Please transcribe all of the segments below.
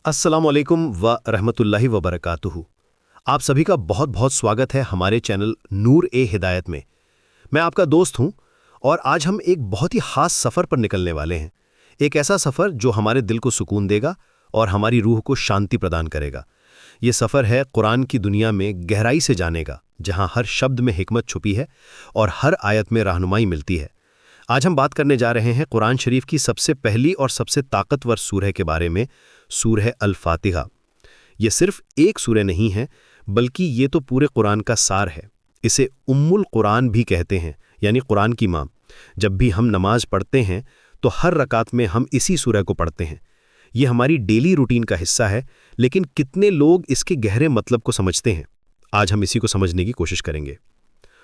अस्सलाम वालेकुम व रहमतुल्लाहि व बरकातुहू। आप सभी का बहुत बहुत स्वागत है हमारे चैनल नूर ए हिदायत में। मैं आपका दोस्त हूं और आज हम एक बहुत ही ख़ास सफ़र पर निकलने वाले हैं। एक ऐसा सफ़र जो हमारे दिल को सुकून देगा और हमारी रूह को शांति प्रदान करेगा। ये सफ़र है कुरान की दुनिया में गहराई से जाने का, जहां हर शब्द में हिकमत छुपी है और हर आयत में रहनुमाई मिलती है। आज हम बात करने जा रहे हैं कुरान शरीफ की सबसे पहली और सबसे ताकतवर सूरह के बारे में, सूरह अल-फातिहा। ये सिर्फ एक सूरह नहीं है, बल्कि ये तो पूरे कुरान का सार है। इसे उम्मुल कुरान भी कहते हैं, यानी कुरान की माँ। जब भी हम नमाज पढ़ते हैं तो हर रकात में हम इसी सूरह को पढ़ते हैं। ये हमारी डेली रूटीन का हिस्सा है, लेकिन कितने लोग इसके गहरे मतलब को समझते हैं? आज हम इसी को समझने की कोशिश करेंगे।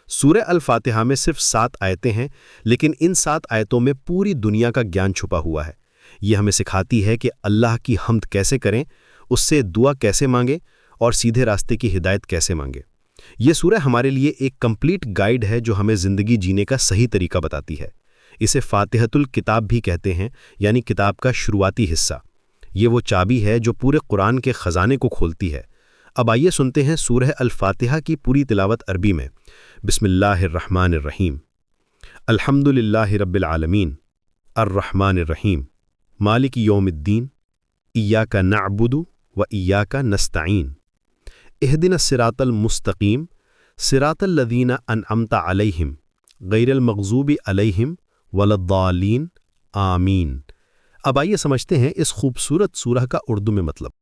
सूरह अल-फातिहा में सिर्फ 7 आयतें हैं, लेकिन इन 7 आयतों में पूरी दुनिया का ज्ञान छुपा हुआ है। ये हमें सिखाती है कि अल्लाह की हम्द कैसे करें, उससे दुआ कैसे मांगें और सीधे रास्ते की हिदायत कैसे मांगें। ये सूरह हमारे लिए एक कंप्लीट गाइड है जो हमें ज़िंदगी जीने का सही तरीका बताती है। इसे फातिहतुल किताब भी कहते हैं, यानी किताब का शुरुआती हिस्सा। ये वो चाबी है जो पूरे कुरान के ख़जाने को खोलती है। अब आइए सुनते हैं सूरह अल-फातिहा की पूरी तिलावत अरबी में। बिस्मिल्लाहिर्रहमानिर्रहीम। अल्हम्दुलिल्लाहि रब्बिल आलमीन, अर्रहमानिर्रहीम, मालिक यौमिद्दीन, इय्याका नअबुदु व इय्याका नस्तईन, इहदिनस सिरातल मुस्तकीम, सिरातल लज़ीना अनअमता अलैहिम, गैरिल मग़ज़ूबि अलैहिम वलद्दालीन, आमीन। अब आइए समझते हैं इस खूबसूरत सूरह का उर्दू में मतलब।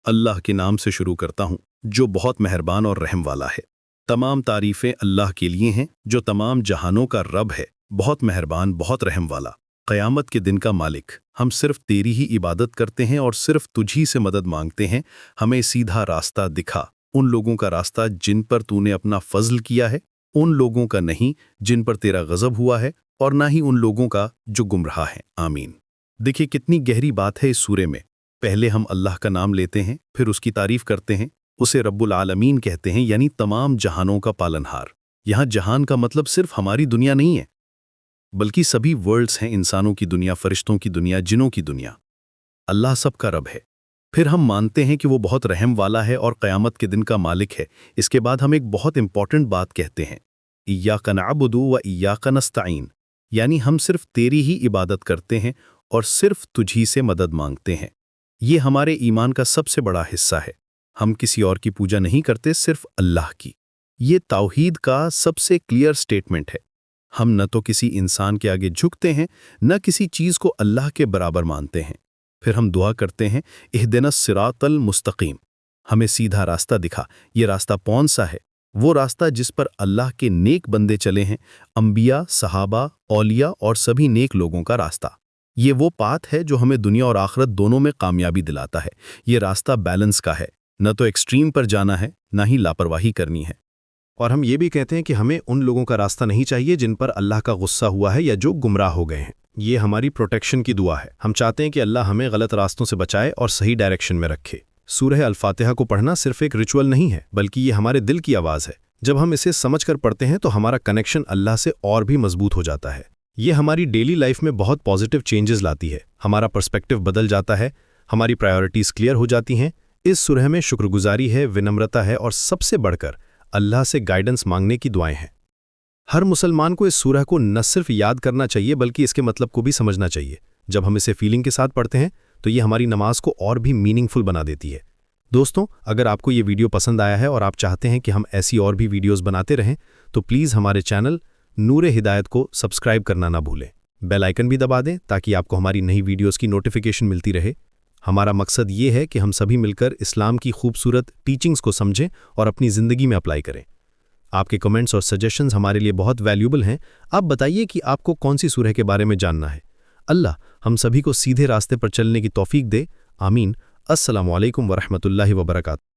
अल्लाह के नाम से शुरू करता हूँ जो बहुत मेहरबान और रहम वाला है। तमाम तारीफ़ें अल्लाह के लिए हैं जो तमाम जहानों का रब है, बहुत मेहरबान, बहुत रहम वाला, क़यामत के दिन का मालिक। हम सिर्फ तेरी ही इबादत करते हैं और सिर्फ तुझी से मदद मांगते हैं। हमें सीधा रास्ता दिखा, उन लोगों का रास्ता जिन पर तूने अपना फजल किया है, उन लोगों का नहीं जिन पर तेरा गज़ब हुआ है, और ना ही उन लोगों का जो गुमराह हैं। आमीन। देखिए कितनी गहरी बात है इस सूरे में। पहले हम अल्लाह का नाम लेते हैं, फिर उसकी तारीफ करते हैं। उसे रब्बुल आलमीन कहते हैं, यानी तमाम जहानों का पालनहार। यहाँ जहान का मतलब सिर्फ हमारी दुनिया नहीं है, बल्कि सभी वर्ल्ड्स हैं, इंसानों की दुनिया, फरिश्तों की दुनिया, जिनों की दुनिया। अल्लाह सबका रब है। फिर हम मानते हैं कि वो बहुत रहम वाला है और क़यामत के दिन का मालिक है। इसके बाद हम एक बहुत इंपॉर्टेंट बात कहते हैं, इय्याका नअबुदु व इय्याका नस्तईन, यानी हम सिर्फ तेरी ही इबादत करते हैं और सिर्फ तुझी से मदद मांगते हैं। ये हमारे ईमान का सबसे बड़ा हिस्सा है। हम किसी और की पूजा नहीं करते, सिर्फ अल्लाह की। ये तौहीद का सबसे क्लियर स्टेटमेंट है। हम न तो किसी इंसान के आगे झुकते हैं, न किसी चीज़ को अल्लाह के बराबर मानते हैं। फिर हम दुआ करते हैं, इहदिनस सिरातल मुस्तकीम, हमें सीधा रास्ता दिखा। ये रास्ता कौन सा है? वो रास्ता जिस पर अल्लाह के नेक बंदे चले हैं, अंबिया, सहाबा, औलिया और सभी नेक लोगों का रास्ता। ये वो पाथ है जो हमें दुनिया और आखिरत दोनों में कामयाबी दिलाता है। ये रास्ता बैलेंस का है, न तो एक्सट्रीम पर जाना है, न ही लापरवाही करनी है। और हम ये भी कहते हैं कि हमें उन लोगों का रास्ता नहीं चाहिए जिन पर अल्लाह का गुस्सा हुआ है या जो गुमराह हो गए हैं। ये हमारी प्रोटेक्शन की दुआ है। हम चाहते हैं कि अल्लाह हमें गलत रास्तों से बचाए और सही डायरेक्शन में रखे। सूरह अल-फातिहा को पढ़ना सिर्फ एक रिचुअल नहीं है, बल्कि ये हमारे दिल की आवाज़ है। जब हम इसे समझ कर पढ़ते हैं तो हमारा कनेक्शन अल्लाह से और भी मजबूत हो जाता है। ये हमारी डेली लाइफ में बहुत पॉजिटिव चेंजेस लाती है। हमारा पर्सपेक्टिव बदल जाता है, हमारी प्रायोरिटीज़ क्लियर हो जाती हैं। इस सूरह में शुक्रगुजारी है, विनम्रता है और सबसे बढ़कर अल्लाह से गाइडेंस मांगने की दुआएं हैं। हर मुसलमान को इस सूरह को न सिर्फ याद करना चाहिए, बल्कि इसके मतलब को भी समझना चाहिए। जब हम इसे फीलिंग के साथ पढ़ते हैं तो ये हमारी नमाज को और भी मीनिंगफुल बना देती है। दोस्तों, अगर आपको ये वीडियो पसंद आया है और आप चाहते हैं कि हम ऐसी और भी वीडियोज़ बनाते रहें, तो प्लीज़ हमारे चैनल नूर ए हिदायत को सब्सक्राइब करना ना भूलें। बेल आइकन भी दबा दें ताकि आपको हमारी नई वीडियोज़ की नोटिफिकेशन मिलती रहे। हमारा मकसद ये है कि हम सभी मिलकर इस्लाम की खूबसूरत टीचिंग्स को समझें और अपनी ज़िंदगी में अप्लाई करें। आपके कमेंट्स और सजेशंस हमारे लिए बहुत वैल्यूबल हैं। आप बताइए कि आपको कौन सी सूरह के बारे में जानना है। अल्लाह हम सभी को सीधे रास्ते पर चलने की तौफीक दे। आमीन। अस्सलामु अलैकुम व रहमतुल्लाहि व बरकातुहू।